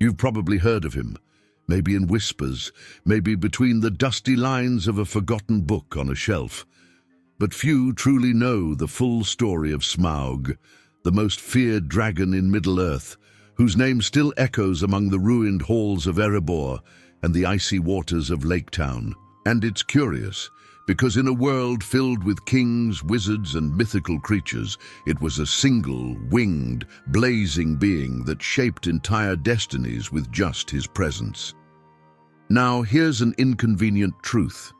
You've probably heard of him, maybe in whispers, maybe between the dusty lines of a forgotten book on a shelf. But few truly know the full story of Smaug, the most feared dragon in Middle-earth, whose name still echoes among the ruined halls of Erebor and the icy waters of Lake Town. And it's curious, because in a world filled with kings, wizards, and mythical creatures, it was a single, winged, blazing being that shaped entire destinies with just his presence. Now, here's an inconvenient truth.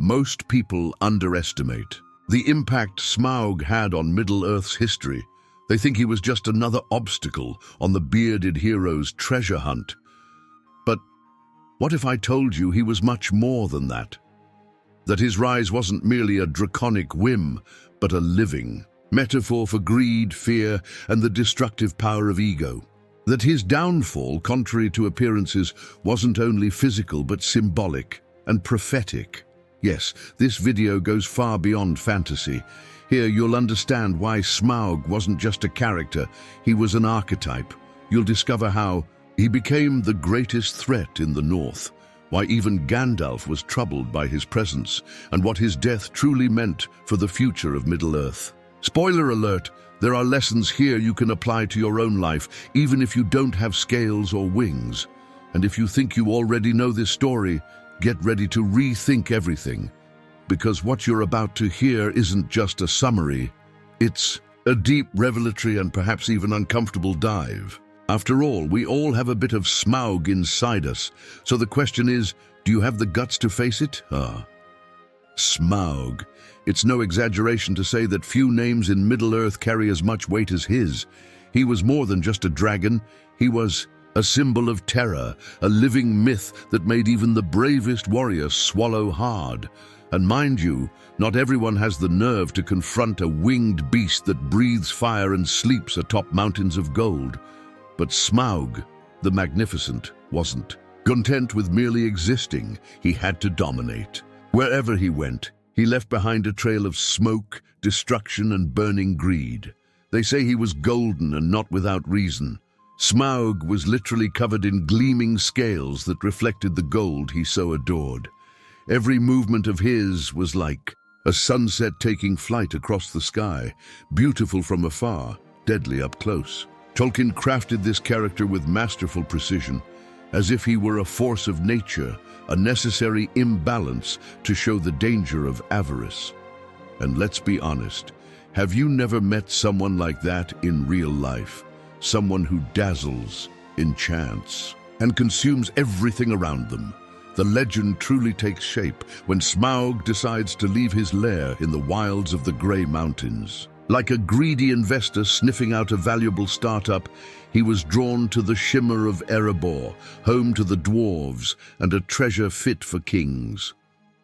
Most people underestimate the impact Smaug had on Middle-earth's history. They think he was just another obstacle on the bearded hero's treasure hunt. But what if I told you he was much more than that? That his rise wasn't merely a draconic whim, but a living metaphor for greed, fear, and the destructive power of ego. That his downfall, contrary to appearances, wasn't only physical but symbolic and prophetic. Yes, this video goes far beyond fantasy. Here you'll understand why Smaug wasn't just a character, he was an archetype. You'll discover how he became the greatest threat in the north, why even Gandalf was troubled by his presence, and what his death truly meant for the future of Middle-earth. Spoiler alert, there are lessons here you can apply to your own life, even if you don't have scales or wings. And if you think you already know this story, get ready to rethink everything, because what you're about to hear isn't just a summary, it's a deep, revelatory, and perhaps even uncomfortable dive. After all, we all have a bit of Smaug inside us, so the question is, do you have the guts to face it? Smaug. It's no exaggeration to say that few names in Middle-earth carry as much weight as his. He was more than just a dragon, he was a symbol of terror, a living myth that made even the bravest warrior swallow hard. And mind you, not everyone has the nerve to confront a winged beast that breathes fire and sleeps atop mountains of gold. But Smaug, the Magnificent, wasn't content with merely existing. He had to dominate. Wherever he went, he left behind a trail of smoke, destruction, and burning greed. They say he was golden and not without reason. Smaug was literally covered in gleaming scales that reflected the gold he so adored. Every movement of his was like a sunset taking flight across the sky, beautiful from afar, deadly up close. Tolkien crafted this character with masterful precision, as if he were a force of nature, a necessary imbalance to show the danger of avarice. And let's be honest, have you never met someone like that in real life? Someone who dazzles, enchants, and consumes everything around them. The legend truly takes shape when Smaug decides to leave his lair in the wilds of the Grey Mountains. Like a greedy investor sniffing out a valuable startup, he was drawn to the shimmer of Erebor, home to the dwarves and a treasure fit for kings.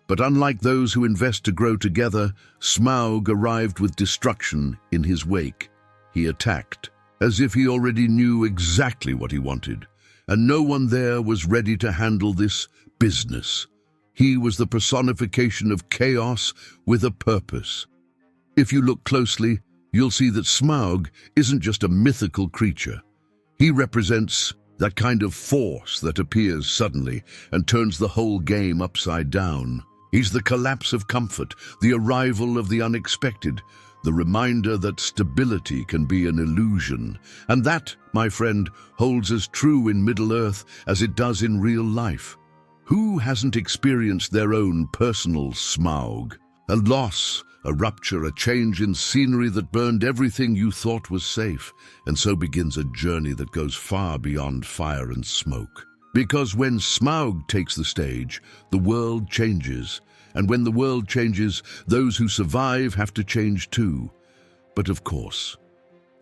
But unlike those who invest to grow together, Smaug arrived with destruction in his wake. He attacked, as if he already knew exactly what he wanted, and no one there was ready to handle this business. He was the personification of chaos with a purpose. If you look closely, you'll see that Smaug isn't just a mythical creature. He represents that kind of force that appears suddenly and turns the whole game upside down. He's the collapse of comfort, the arrival of the unexpected, the reminder that stability can be an illusion. And that, my friend, holds as true in Middle-earth as it does in real life. Who hasn't experienced their own personal Smaug? A loss, a rupture, a change in scenery that burned everything you thought was safe, and so begins a journey that goes far beyond fire and smoke. Because when Smaug takes the stage, the world changes, and when the world changes, those who survive have to change too. But of course,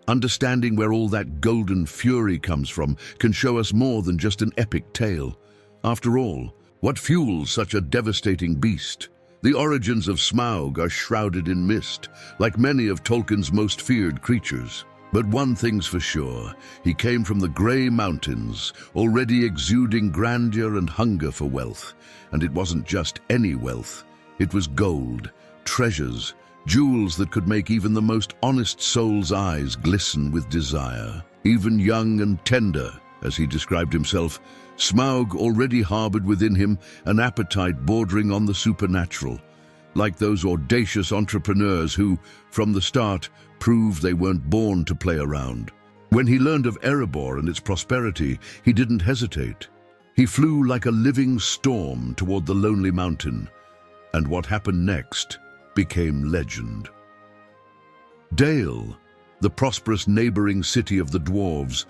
understanding where all that golden fury comes from can show us more than just an epic tale. After all, what fuels such a devastating beast? The origins of Smaug are shrouded in mist, like many of Tolkien's most feared creatures. But one thing's for sure, he came from the Grey Mountains, already exuding grandeur and hunger for wealth. And it wasn't just any wealth. It was gold, treasures, jewels that could make even the most honest soul's eyes glisten with desire. Even young and tender, as he described himself, Smaug already harbored within him an appetite bordering on the supernatural, like those audacious entrepreneurs who, from the start, proved they weren't born to play around. When he learned of Erebor and its prosperity, he didn't hesitate. He flew like a living storm toward the lonely mountain, and what happened next became legend. Dale, the prosperous neighboring city of the dwarves,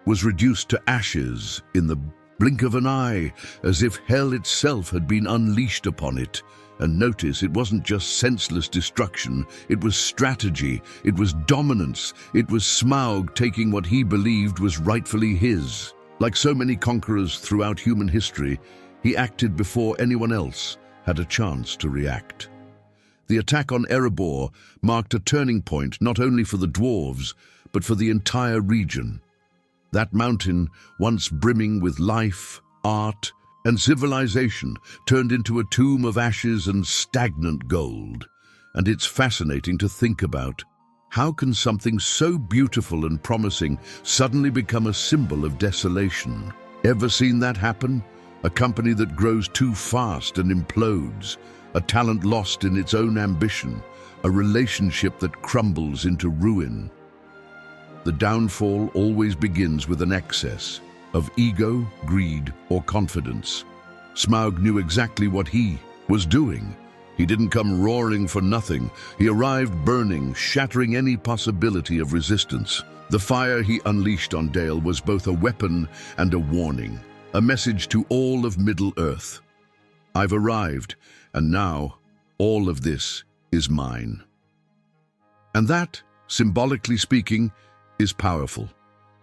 was reduced to ashes in the blink of an eye, as if hell itself had been unleashed upon it. And notice, it wasn't just senseless destruction, it was strategy, it was dominance, it was Smaug taking what he believed was rightfully his. Like so many conquerors throughout human history, he acted before anyone else had a chance to react. The attack on Erebor marked a turning point not only for the dwarves, but for the entire region. That mountain, once brimming with life, art, and civilization, turned into a tomb of ashes and stagnant gold. And it's fascinating to think about. How can something so beautiful and promising suddenly become a symbol of desolation? Ever seen that happen? A company that grows too fast and implodes, a talent lost in its own ambition, a relationship that crumbles into ruin. The downfall always begins with an excess of ego, greed, or confidence. Smaug knew exactly what he was doing. He didn't come roaring for nothing. He arrived burning, shattering any possibility of resistance. The fire he unleashed on Dale was both a weapon and a warning, a message to all of Middle-earth. I've arrived, and now all of this is mine. And that, symbolically speaking, is powerful.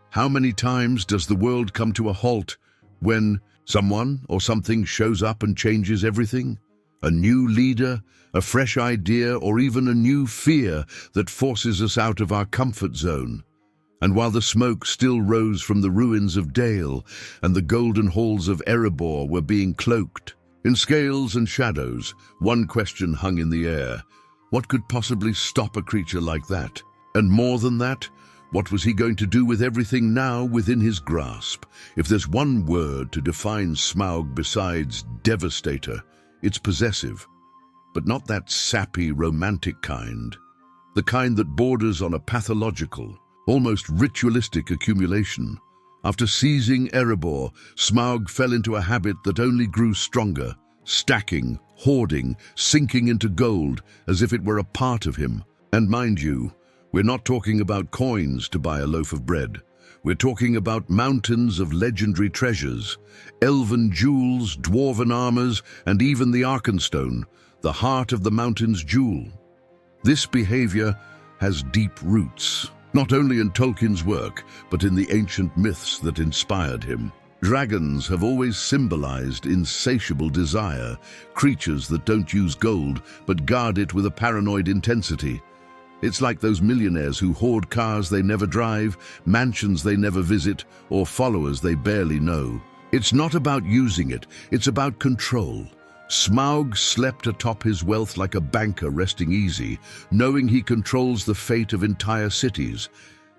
How many times does the world come to a halt when someone or something shows up and changes everything? A new leader, a fresh idea, or even a new fear that forces us out of our comfort zone. And while the smoke still rose from the ruins of Dale and the golden halls of Erebor were being cloaked in scales and shadows, one question hung in the air. What could possibly stop a creature like that? And more than that, what was he going to do with everything now within his grasp? If there's one word to define Smaug besides devastator, it's possessive, but not that sappy, romantic kind. The kind that borders on a pathological, almost ritualistic accumulation. After seizing Erebor, Smaug fell into a habit that only grew stronger, stacking, hoarding, sinking into gold as if it were a part of him. And mind you, we're not talking about coins to buy a loaf of bread. We're talking about mountains of legendary treasures, elven jewels, dwarven armors, and even the Arkenstone, the heart of the mountain's jewel. This behavior has deep roots, not only in Tolkien's work, but in the ancient myths that inspired him. Dragons have always symbolized insatiable desire, creatures that don't use gold, but guard it with a paranoid intensity. It's like those millionaires who hoard cars they never drive, mansions they never visit, or followers they barely know. It's not about using it, it's about control. Smaug slept atop his wealth like a banker resting easy, knowing he controls the fate of entire cities.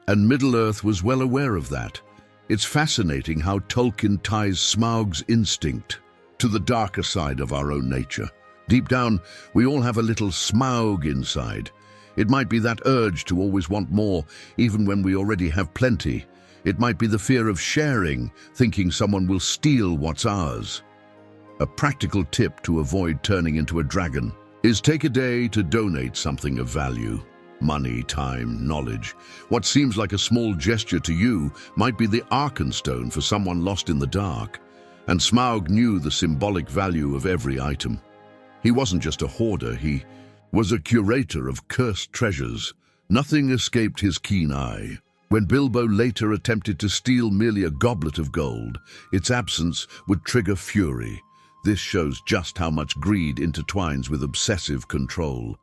And Middle-earth was well aware of that. It's fascinating how Tolkien ties Smaug's instinct to the darker side of our own nature. Deep down, we all have a little Smaug inside. It might be that urge to always want more, even when we already have plenty. It might be the fear of sharing, thinking someone will steal what's ours. A practical tip to avoid turning into a dragon is take a day to donate something of value. Money, time, knowledge. What seems like a small gesture to you might be the Arkenstone for someone lost in the dark. And Smaug knew the symbolic value of every item. He wasn't just a hoarder, he was a curator of cursed treasures. Nothing escaped his keen eye. When Bilbo later attempted to steal merely a goblet of gold, its absence would trigger fury. This shows just how much greed intertwines with obsessive control.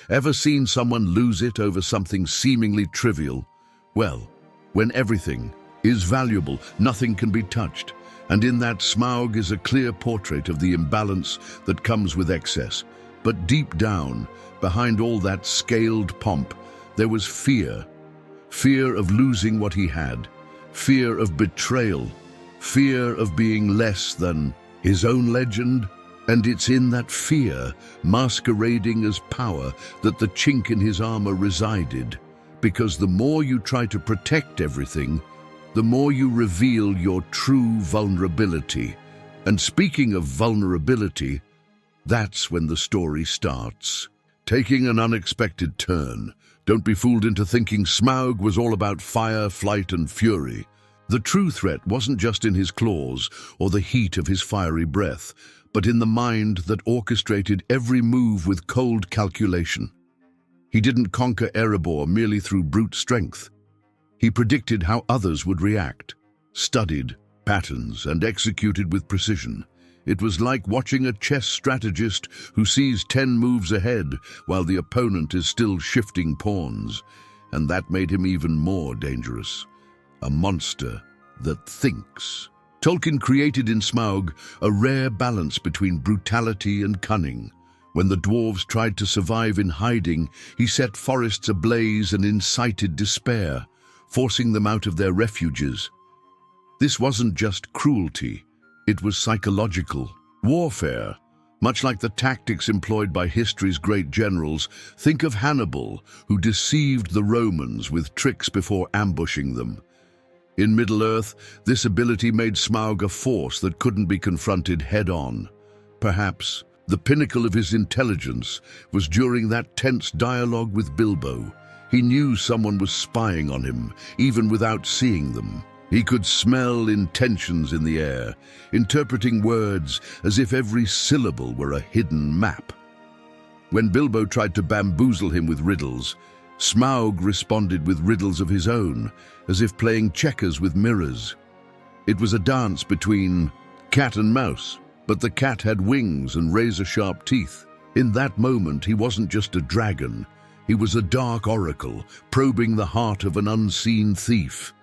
Ever seen someone lose it over something seemingly trivial? Well, when everything is valuable, nothing can be touched. And in that, Smaug is a clear portrait of the imbalance that comes with excess. But deep down, behind all that scaled pomp, there was fear. Fear of losing what he had. fear of betrayal, fear of being less than his own legend. And it's in that fear, masquerading as power, that the chink in his armor resided. Because the more you try to protect everything, the more you reveal your true vulnerability. And speaking of vulnerability, that's when the story starts, taking an unexpected turn. Don't be fooled into thinking Smaug was all about fire, flight, and fury. The true threat wasn't just in his claws or the heat of his fiery breath, but in the mind that orchestrated every move with cold calculation. He didn't conquer Erebor merely through brute strength. He predicted how others would react, studied patterns, and executed with precision. It was like watching a chess strategist who sees 10 moves ahead while the opponent is still shifting pawns. And that made him even more dangerous. A monster that thinks. Tolkien created in Smaug a rare balance between brutality and cunning. When the dwarves tried to survive in hiding, he set forests ablaze and incited despair, forcing them out of their refuges. This wasn't just cruelty, it was psychological warfare. Much like the tactics employed by history's great generals, think of Hannibal, who deceived the Romans with tricks before ambushing them. In Middle-earth, this ability made Smaug a force that couldn't be confronted head-on. Perhaps the pinnacle of his intelligence was during that tense dialogue with Bilbo. He knew someone was spying on him, even without seeing them. He could smell intentions in the air, interpreting words as if every syllable were a hidden map. When Bilbo tried to bamboozle him with riddles, Smaug responded with riddles of his own, as if playing checkers with mirrors. It was a dance between cat and mouse, but the cat had wings and razor-sharp teeth. In that moment, he wasn't just a dragon. He was a dark oracle, probing the heart of an unseen thief.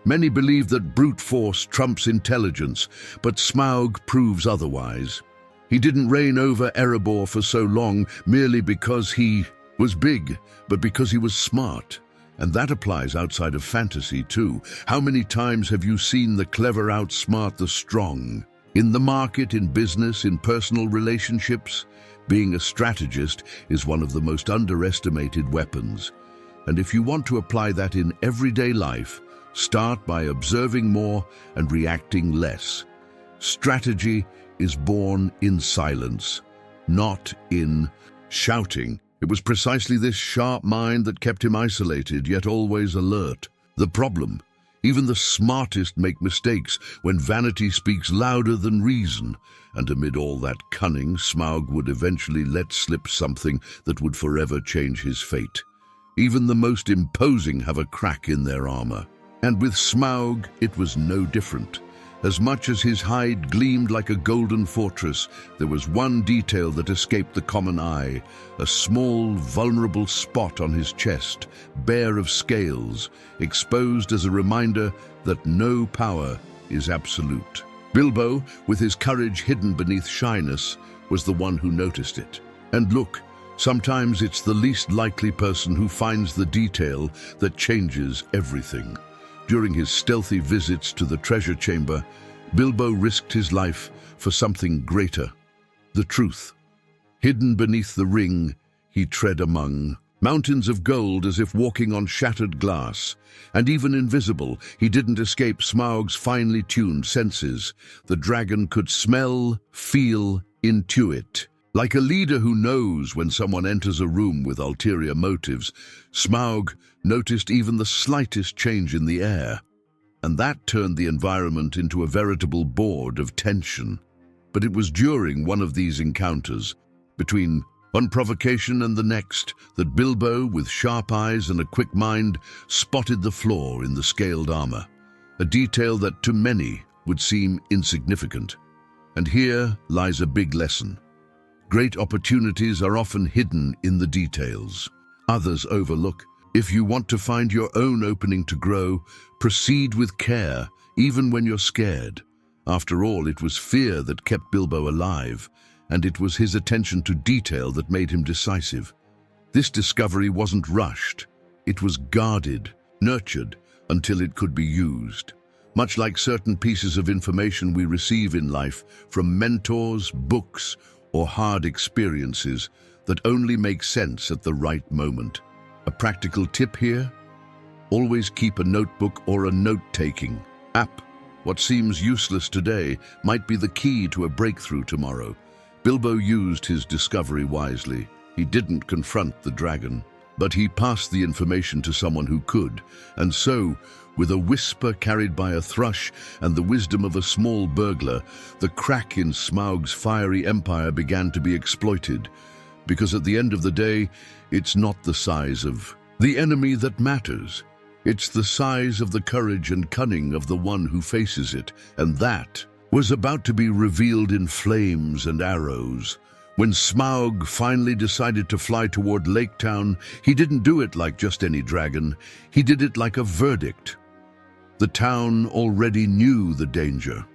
Many believe that brute force trumps intelligence, but Smaug proves otherwise. He didn't reign over Erebor for so long merely because he was big, but because he was smart. And that applies outside of fantasy too. How many times have you seen the clever outsmart the strong? In the market, in business, in personal relationships, being a strategist is one of the most underestimated weapons. And if you want to apply that in everyday life, start by observing more and reacting less. Strategy is born in silence, not in shouting. It was precisely this sharp mind that kept him isolated, yet always alert. The problem: even the smartest make mistakes when vanity speaks louder than reason. And amid all that cunning, Smaug would eventually let slip something that would forever change his fate. Even the most imposing have a crack in their armor. And with Smaug, it was no different. As much as his hide gleamed like a golden fortress, there was one detail that escaped the common eye: a small, vulnerable spot on his chest, bare of scales, exposed as a reminder that no power is absolute. Bilbo, with his courage hidden beneath shyness, was the one who noticed it. And look, sometimes it's the least likely person who finds the detail that changes everything. During his stealthy visits to the treasure chamber, Bilbo risked his life for something greater: the truth. Hidden beneath the ring, he tread among mountains of gold as if walking on shattered glass. And even invisible, he didn't escape Smaug's finely tuned senses. The dragon could smell, feel, intuit. Like a leader who knows when someone enters a room with ulterior motives, Smaug noticed even the slightest change in the air. And that turned the environment into a veritable board of tension. But it was during one of these encounters, between one provocation and the next, that Bilbo, with sharp eyes and a quick mind, spotted the flaw in the scaled armor. A detail that to many would seem insignificant. And here lies a big lesson. Great opportunities are often hidden in the details. Others overlook. If you want to find your own opening to grow, proceed with care, even when you're scared. After all, it was fear that kept Bilbo alive, and it was his attention to detail that made him decisive. This discovery wasn't rushed. It was guarded, nurtured, until it could be used. Much like certain pieces of information we receive in life from mentors, books, or hard experiences that only make sense at the right moment. A practical tip here: always keep a notebook or a note-taking app. What seems useless today might be the key to a breakthrough tomorrow. Bilbo used his discovery wisely. He didn't confront the dragon, but he passed the information to someone who could, and so, with a whisper carried by a thrush and the wisdom of a small burglar, the crack in Smaug's fiery empire began to be exploited. Because at the end of the day, it's not the size of the enemy that matters. It's the size of the courage and cunning of the one who faces it, and that was about to be revealed in flames and arrows. When Smaug finally decided to fly toward Lake Town, he didn't do it like just any dragon. He did it like a verdict. The town already knew the danger.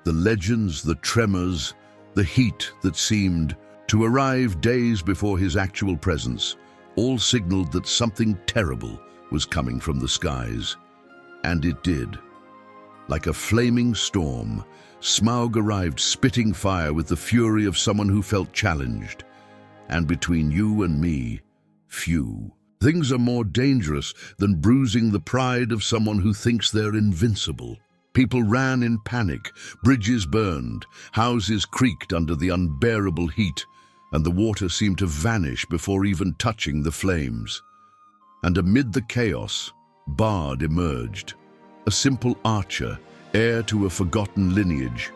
The legends, the tremors, the heat that seemed to arrive days before his actual presence, all signaled that something terrible was coming from the skies. And it did. Like a flaming storm, Smaug arrived spitting fire with the fury of someone who felt challenged. And between you and me, few things are more dangerous than bruising the pride of someone who thinks they're invincible. People ran in panic, bridges burned, houses creaked under the unbearable heat, and the water seemed to vanish before even touching the flames. And amid the chaos, Bard emerged, a simple archer, heir to a forgotten lineage,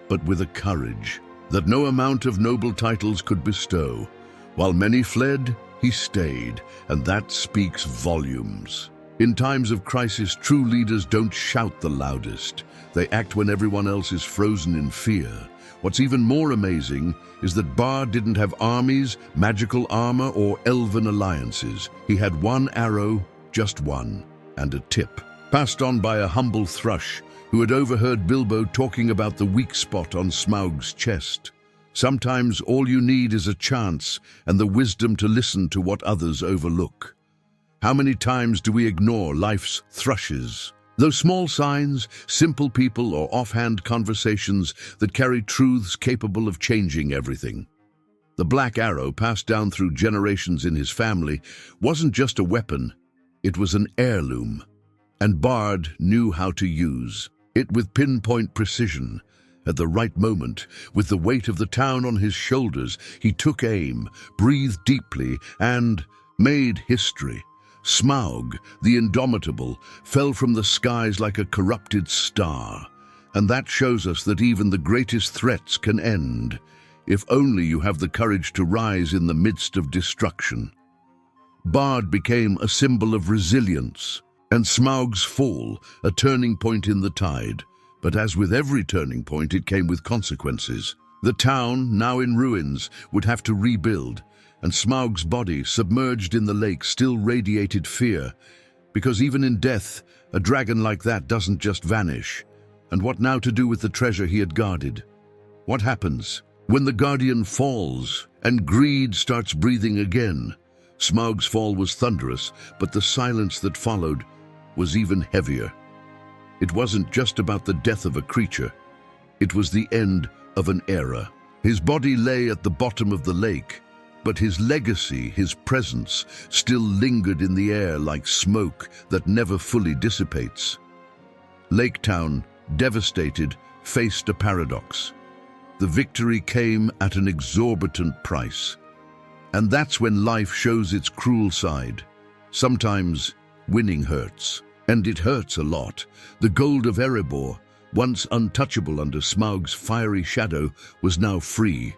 but with a courage that no amount of noble titles could bestow. While many fled, he stayed, and that speaks volumes. In times of crisis, true leaders don't shout the loudest. They act when everyone else is frozen in fear. What's even more amazing is that Bard didn't have armies, magical armor, or elven alliances. He had one arrow, just one, and a tip, passed on by a humble thrush who had overheard Bilbo talking about the weak spot on Smaug's chest. Sometimes all you need is a chance and the wisdom to listen to what others overlook. How many times do we ignore life's thrushes? Those small signs, simple people, or offhand conversations that carry truths capable of changing everything. The black arrow, passed down through generations in his family, wasn't just a weapon, it was an heirloom. And Bard knew how to use it with pinpoint precision. At the right moment, with the weight of the town on his shoulders, he took aim, breathed deeply, and made history. Smaug, the indomitable, fell from the skies like a corrupted star. And that shows us that even the greatest threats can end, if only you have the courage to rise in the midst of destruction. Bard became a symbol of resilience, and Smaug's fall, a turning point in the tide. But as with every turning point, it came with consequences. The town, now in ruins, would have to rebuild, and Smaug's body, submerged in the lake, still radiated fear, because even in death, a dragon like that doesn't just vanish. And what now to do with the treasure he had guarded? What happens when the guardian falls and greed starts breathing again? Smaug's fall was thunderous, but the silence that followed was even heavier. It wasn't just about the death of a creature. It was the end of an era. His body lay at the bottom of the lake, but his legacy, his presence, still lingered in the air like smoke that never fully dissipates. Lake Town, devastated, faced a paradox. The victory came at an exorbitant price. And that's when life shows its cruel side. Sometimes winning hurts, and it hurts a lot. The gold of Erebor, once untouchable under Smaug's fiery shadow, was now free.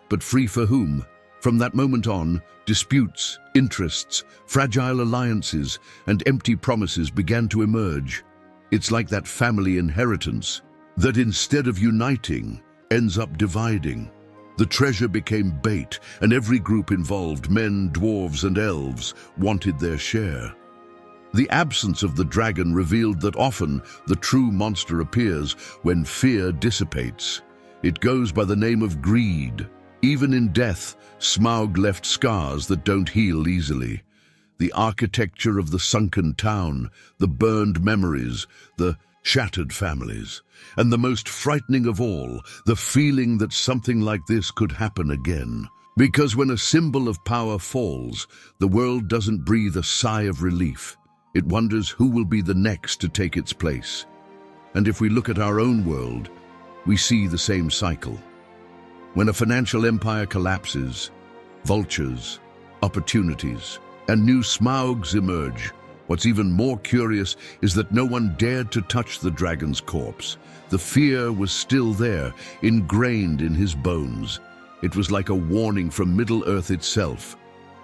But free for whom? From that moment on, disputes, interests, fragile alliances, and empty promises began to emerge. It's like that family inheritance that instead of uniting, ends up dividing. The treasure became bait, and every group involved, men, dwarves, and elves, wanted their share. The absence of the dragon revealed that often the true monster appears when fear dissipates. It goes by the name of greed. Even in death, Smaug left scars that don't heal easily. the architecture of the sunken town, the burned memories, the shattered families, and the most frightening of all, the feeling that something like this could happen again. Because when a symbol of power falls, the world doesn't breathe a sigh of relief. It wonders who will be the next to take its place. And if we look at our own world, we see the same cycle. When a financial empire collapses, vultures, opportunities, and new Smaugs emerge. What's even more curious is that no one dared to touch the dragon's corpse. The fear was still there, ingrained in his bones. It was like a warning from Middle-earth itself.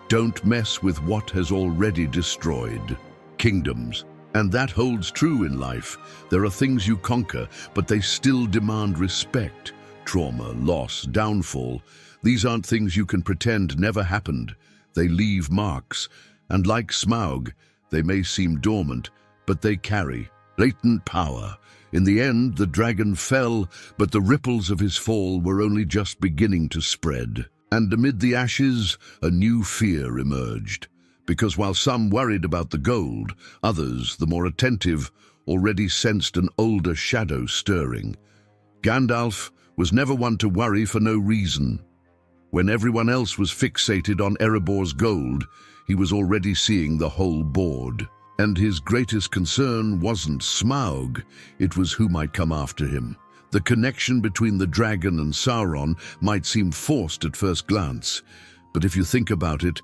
Don't mess with what has already destroyed kingdoms. And that holds true in life. There are things you conquer, but they still demand respect. Trauma, loss, downfall. These aren't things you can pretend never happened. They leave marks. And like Smaug, they may seem dormant, but they carry latent power. In the end, the dragon fell, but the ripples of his fall were only just beginning to spread. And amid the ashes, a new fear emerged. Because while some worried about the gold, others, the more attentive, already sensed an older shadow stirring. Gandalf was never one to worry for no reason. When everyone else was fixated on Erebor's gold, he was already seeing the whole board. And his greatest concern wasn't Smaug, it was who might come after him. The connection between the dragon and Sauron might seem forced at first glance, but if you think about it,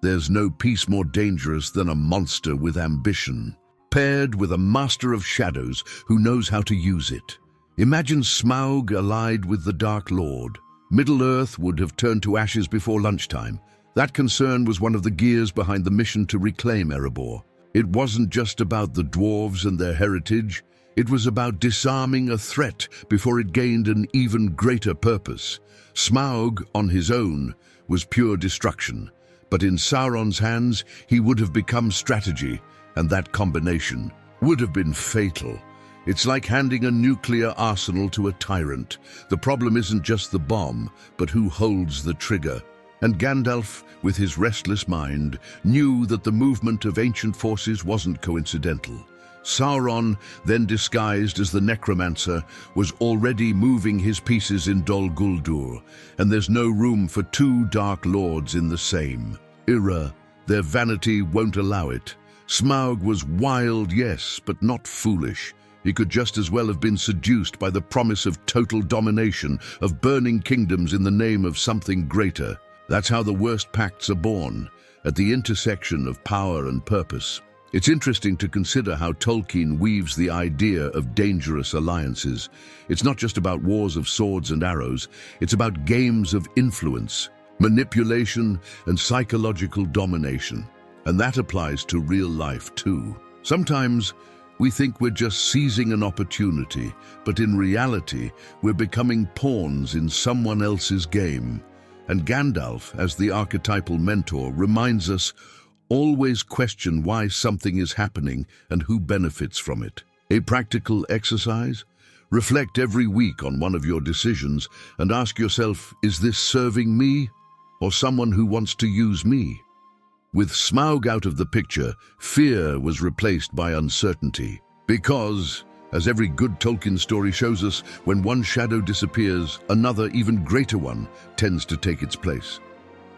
there's no peace more dangerous than a monster with ambition, paired with a master of shadows who knows how to use it. Imagine Smaug allied with the Dark Lord. Middle-earth would have turned to ashes before lunchtime. That concern was one of the gears behind the mission to reclaim Erebor. It wasn't just about the dwarves and their heritage. It was about disarming a threat before it gained an even greater purpose. Smaug, on his own, was pure destruction. But in Sauron's hands, he would have become strategy, and that combination would have been fatal. It's like handing a nuclear arsenal to a tyrant. The problem isn't just the bomb, but who holds the trigger. And Gandalf, with his restless mind, knew that the movement of ancient forces wasn't coincidental. Sauron, then disguised as the necromancer, was already moving his pieces in Dol Guldur, and there's no room for two Dark Lords in the same era. Their vanity won't allow it. Smaug was wild, yes, but not foolish. He could just as well have been seduced by the promise of total domination, of burning kingdoms in the name of something greater. That's how the worst pacts are born, at the intersection of power and purpose. It's interesting to consider how Tolkien weaves the idea of dangerous alliances. It's not just about wars of swords and arrows, it's about games of influence, manipulation, and psychological domination. And that applies to real life too. Sometimes we think we're just seizing an opportunity, but in reality, we're becoming pawns in someone else's game. And Gandalf, as the archetypal mentor, reminds us, always question why something is happening and who benefits from it. A practical exercise? Reflect every week on one of your decisions and ask yourself, is this serving me or someone who wants to use me? With Smaug out of the picture, fear was replaced by uncertainty. Because, as every good Tolkien story shows us, when one shadow disappears, another, even greater one, tends to take its place.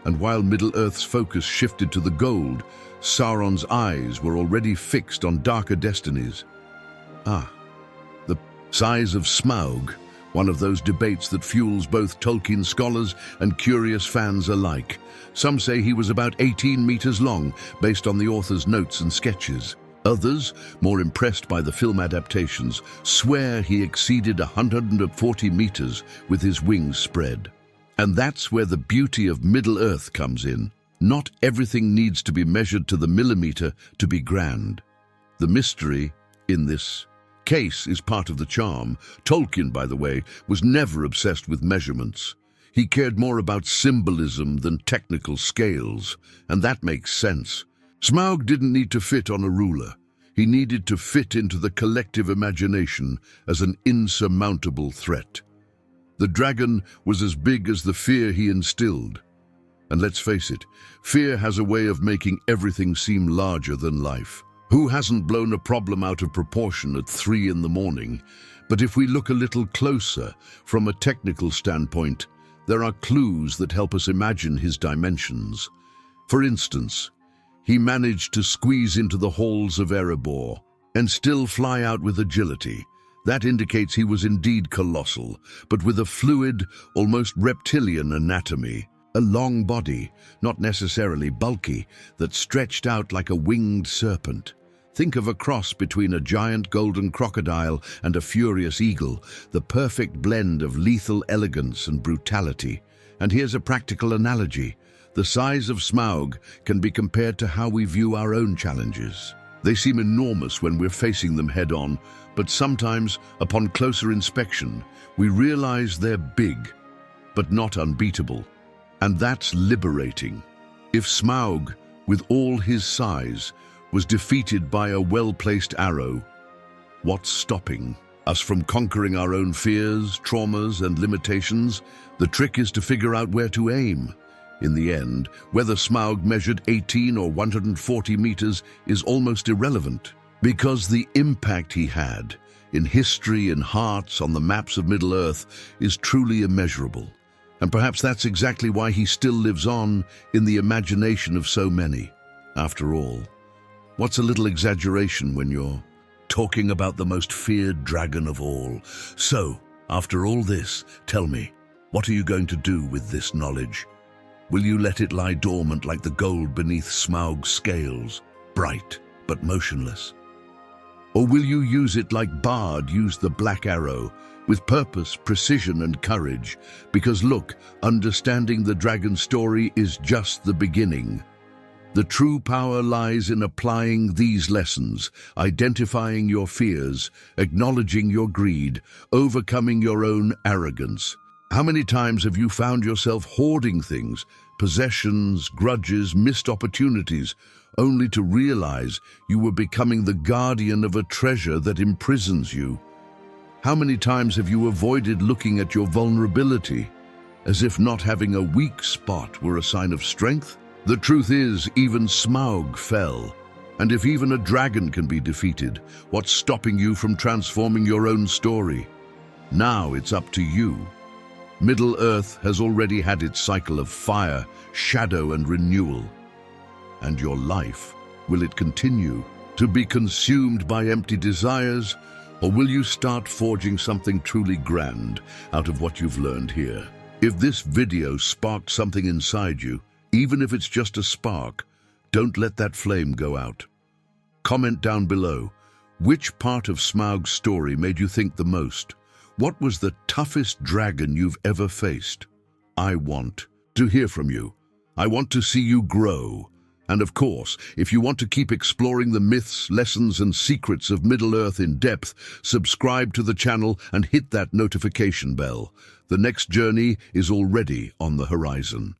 And while Middle-earth's focus shifted to the gold, Sauron's eyes were already fixed on darker destinies. The size of Smaug, one of those debates that fuels both Tolkien scholars and curious fans alike. Some say he was about 18 meters long, based on the author's notes and sketches. Others, more impressed by the film adaptations, swear he exceeded 140 meters with his wings spread. And that's where the beauty of Middle-earth comes in. Not everything needs to be measured to the millimeter to be grand. The mystery, in this case, is part of the charm. Tolkien, by the way, was never obsessed with measurements. He cared more about symbolism than technical scales, and that makes sense. Smaug didn't need to fit on a ruler. He needed to fit into the collective imagination as an insurmountable threat. The dragon was as big as the fear he instilled. And let's face it, fear has a way of making everything seem larger than life. Who hasn't blown a problem out of proportion at 3 in the morning? But if we look a little closer, from a technical standpoint, there are clues that help us imagine his dimensions. For instance, he managed to squeeze into the halls of Erebor and still fly out with agility. That indicates he was indeed colossal, but with a fluid, almost reptilian anatomy. A long body, not necessarily bulky, that stretched out like a winged serpent. Think of a cross between a giant golden crocodile and a furious eagle, the perfect blend of lethal elegance and brutality. And here's a practical analogy. The size of Smaug can be compared to how we view our own challenges. They seem enormous when we're facing them head-on, but sometimes, upon closer inspection, we realize they're big, but not unbeatable. And that's liberating. If Smaug, with all his size, was defeated by a well-placed arrow, what's stopping us from conquering our own fears, traumas, and limitations? The trick is to figure out where to aim. In the end, whether Smaug measured 18 or 140 meters is almost irrelevant, because the impact he had, in history, in hearts, on the maps of Middle-earth, is truly immeasurable. And perhaps that's exactly why he still lives on in the imagination of so many. After all, what's a little exaggeration when you're talking about the most feared dragon of all? So, after all this, tell me, what are you going to do with this knowledge? Will you let it lie dormant like the gold beneath Smaug's scales, bright but motionless? Or will you use it like Bard used the black arrow, with purpose, precision, and courage? Because look, understanding the dragon story is just the beginning. The true power lies in applying these lessons, identifying your fears, acknowledging your greed, overcoming your own arrogance. How many times have you found yourself hoarding things, possessions, grudges, missed opportunities, only to realize you were becoming the guardian of a treasure that imprisons you? How many times have you avoided looking at your vulnerability, as if not having a weak spot were a sign of strength? The truth is, even Smaug fell. And if even a dragon can be defeated, what's stopping you from transforming your own story? Now it's up to you. Middle-earth has already had its cycle of fire, shadow, and renewal. And your life, will it continue to be consumed by empty desires, or will you start forging something truly grand out of what you've learned here? If this video sparked something inside you, even if it's just a spark, don't let that flame go out. Comment down below, which part of Smaug's story made you think the most? What was the toughest dragon you've ever faced? I want to hear from you. I want to see you grow. And of course, if you want to keep exploring the myths, lessons, and secrets of Middle-earth in depth, subscribe to the channel and hit that notification bell. The next journey is already on the horizon.